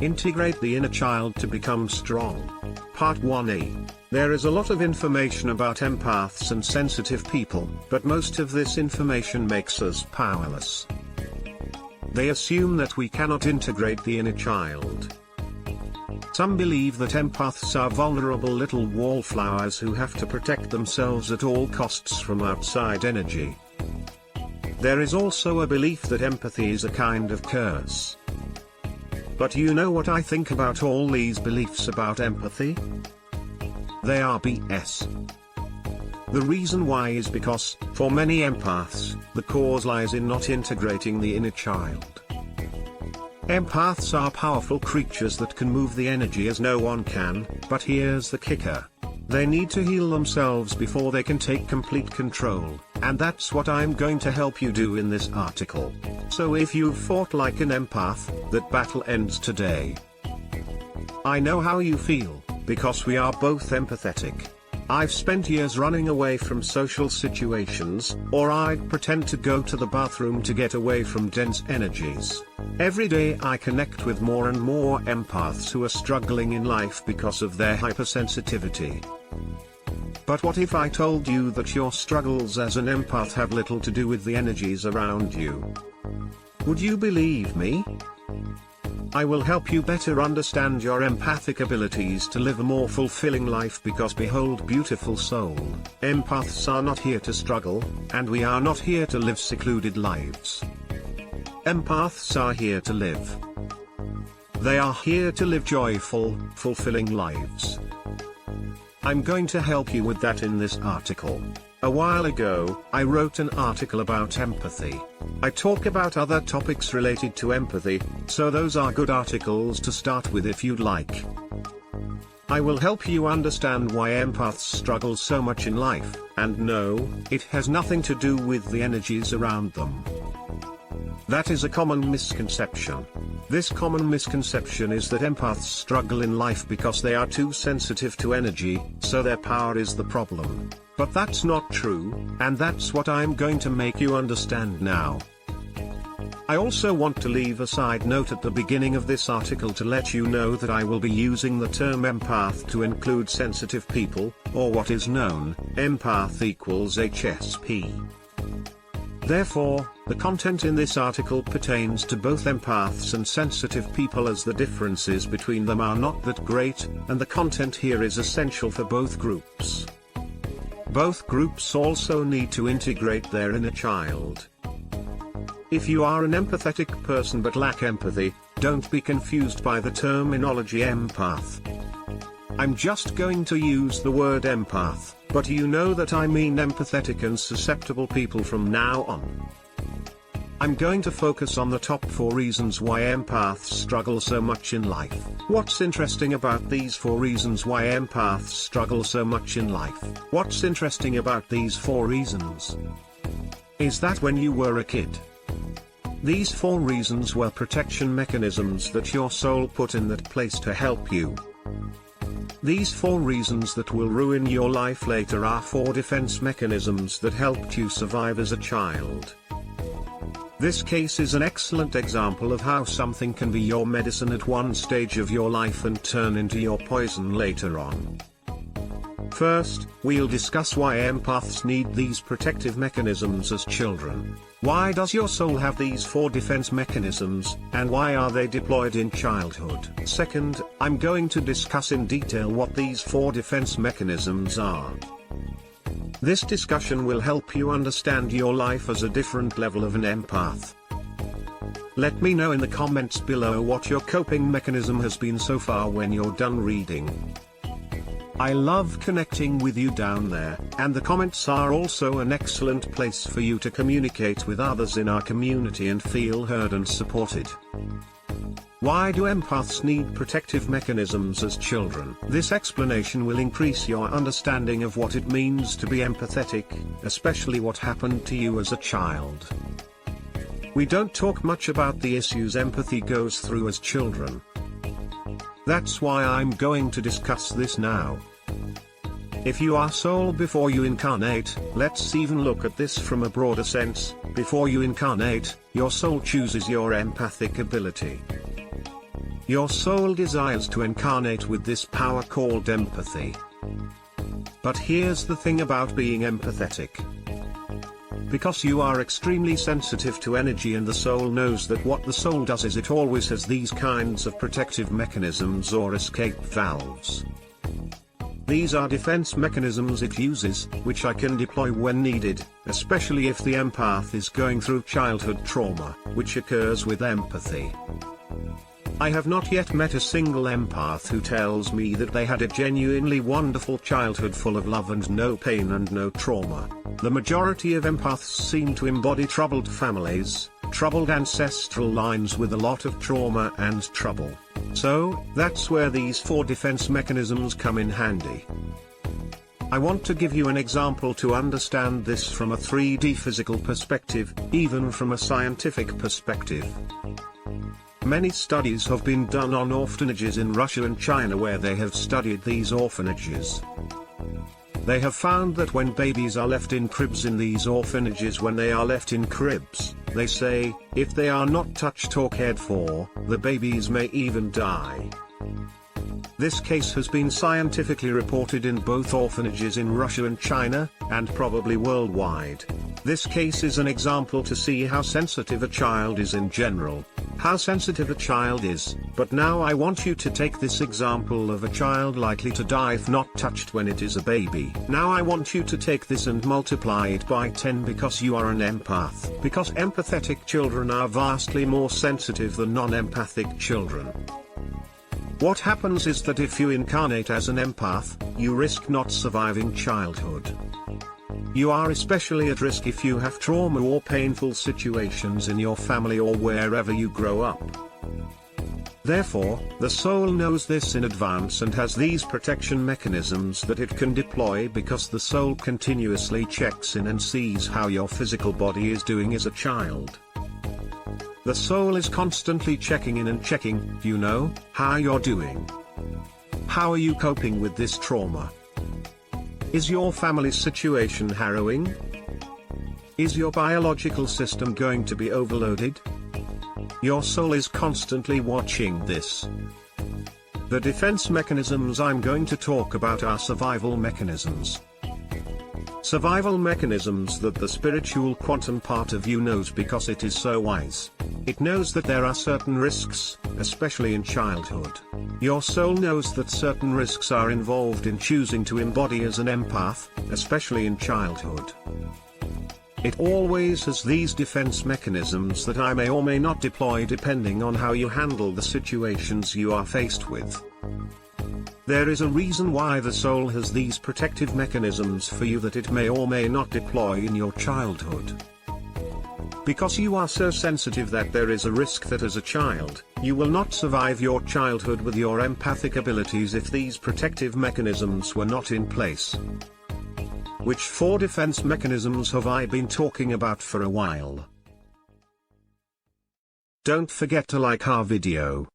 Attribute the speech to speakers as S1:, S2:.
S1: Integrate the inner child to become strong. Part 1a. There is a lot of information about empaths and sensitive people, but most of this information makes us powerless. They assume that we cannot integrate the inner child. Some believe that empaths are vulnerable little wallflowers who have to protect themselves at all costs from outside energy. There is also a belief that empathy is a kind of curse. But you know what I think about all these beliefs about empathy? They are BS. The reason why is because, for many empaths, the cause lies in not integrating the inner child. Empaths are powerful creatures that can move the energy as no one can, but here's the kicker. They need to heal themselves before they can take complete control, and that's what I'm going to help you do in this article. So if you've fought like an empath, that battle ends today. I know how you feel, because we are both empathetic. I've spent years running away from social situations, or I'd pretend to go to the bathroom to get away from dense energies. Every day I connect with more and more empaths who are struggling in life because of their hypersensitivity. But what if I told you that your struggles as an empath have little to do with the energies around you? Would you believe me? I will help you better understand your empathic abilities to live a more fulfilling life, because behold, beautiful soul, empaths are not here to struggle, and we are not here to live secluded lives. Empaths are here to live. They are here to live joyful, fulfilling lives. I'm going to help you with that in this article. A while ago, I wrote an article about empathy. I talk about other topics related to empathy, so those are good articles to start with if you'd like. I will help you understand why empaths struggle so much in life, and no, it has nothing to do with the energies around them. That is a common misconception. This common misconception is that empaths struggle in life because they are too sensitive to energy, so their power is the problem. But that's not true, and that's what I'm going to make you understand now. I also want to leave a side note at the beginning of this article to let you know that I will be using the term empath to include sensitive people, or what is known, empath equals HSP. Therefore, the content in this article pertains to both empaths and sensitive people, as the differences between them are not that great, and the content here is essential for both groups. Both groups also need to integrate their inner child. If you are an empathetic person but lack empathy, don't be confused by the terminology empath. I'm just going to use the word empath, but you know that I mean empathetic and susceptible people from now on. I'm going to focus on the top 4 reasons why empaths struggle so much in life. What's interesting about these 4 reasons why empaths struggle so much in life? What's interesting about these 4 reasons is that when you were a kid, these 4 reasons were protection mechanisms that your soul put in that place to help you. These 4 reasons that will ruin your life later are 4 defense mechanisms that helped you survive as a child. This case is an excellent example of how something can be your medicine at one stage of your life and turn into your poison later on. First, we'll discuss why empaths need these protective mechanisms as children. Why does your soul have these 4 defense mechanisms, and why are they deployed in childhood? Second, I'm going to discuss in detail what these 4 defense mechanisms are. This discussion will help you understand your life as a different level of an empath. Let me know in the comments below what your coping mechanism has been so far when you're done reading. I love connecting with you down there, and the comments are also an excellent place for you to communicate with others in our community and feel heard and supported. Why do empaths need protective mechanisms as children? This explanation will increase your understanding of what it means to be empathetic, especially what happened to you as a child. We don't talk much about the issues empathy goes through as children. That's why I'm going to discuss this now. If you are soul before you incarnate, let's even look at this from a broader sense. Before you incarnate, your soul chooses your empathic ability. Your soul desires to incarnate with this power called empathy. But here's the thing about being empathetic. Because you are extremely sensitive to energy, and the soul knows that what the soul does is it always has these kinds of protective mechanisms or escape valves. These are defense mechanisms it uses, which I can deploy when needed, especially if the empath is going through childhood trauma, which occurs with empathy. I have not yet met a single empath who tells me that they had a genuinely wonderful childhood full of love and no pain and no trauma. The majority of empaths seem to embody troubled families, troubled ancestral lines with a lot of trauma and trouble. So, that's where these 4 defense mechanisms come in handy. I want to give you an example to understand this from a 3D physical perspective, even from a scientific perspective. Many studies have been done on orphanages in Russia and China where they have studied these orphanages. They have found that when babies are left in cribs in these orphanages, when they are left in cribs, they say, if they are not touched or cared for, the babies may even die. This case has been scientifically reported in both orphanages in Russia and China, and probably worldwide. This case is an example to see how sensitive a child is in general. How sensitive a child is, but now I want you to take this example of a child likely to die if not touched when it is a baby. Now I want you to take this and multiply it by 10 because you are an empath. Because empathetic children are vastly more sensitive than non-empathic children. What happens is that if you incarnate as an empath, you risk not surviving childhood. You are especially at risk if you have trauma or painful situations in your family or wherever you grow up. Therefore, the soul knows this in advance and has these protection mechanisms that it can deploy because the soul continuously checks in and sees how your physical body is doing as a child. The soul is constantly checking in and checking, how you're doing. How are you coping with this trauma? Is your family situation harrowing? Is your biological system going to be overloaded? Your soul is constantly watching this. The defense mechanisms I'm going to talk about are survival mechanisms. Survival mechanisms that the spiritual quantum part of you knows because it is so wise. It knows that there are certain risks, especially in childhood. Your soul knows that certain risks are involved in choosing to embody as an empath, especially in childhood. It always has these defense mechanisms that I may or may not deploy depending on how you handle the situations you are faced with. There is a reason why the soul has these protective mechanisms for you that it may or may not deploy in your childhood. Because you are so sensitive that there is a risk that as a child, you will not survive your childhood with your empathic abilities if these protective mechanisms were not in place. Which 4 defense mechanisms have I been talking about for a while? Don't forget to like our video.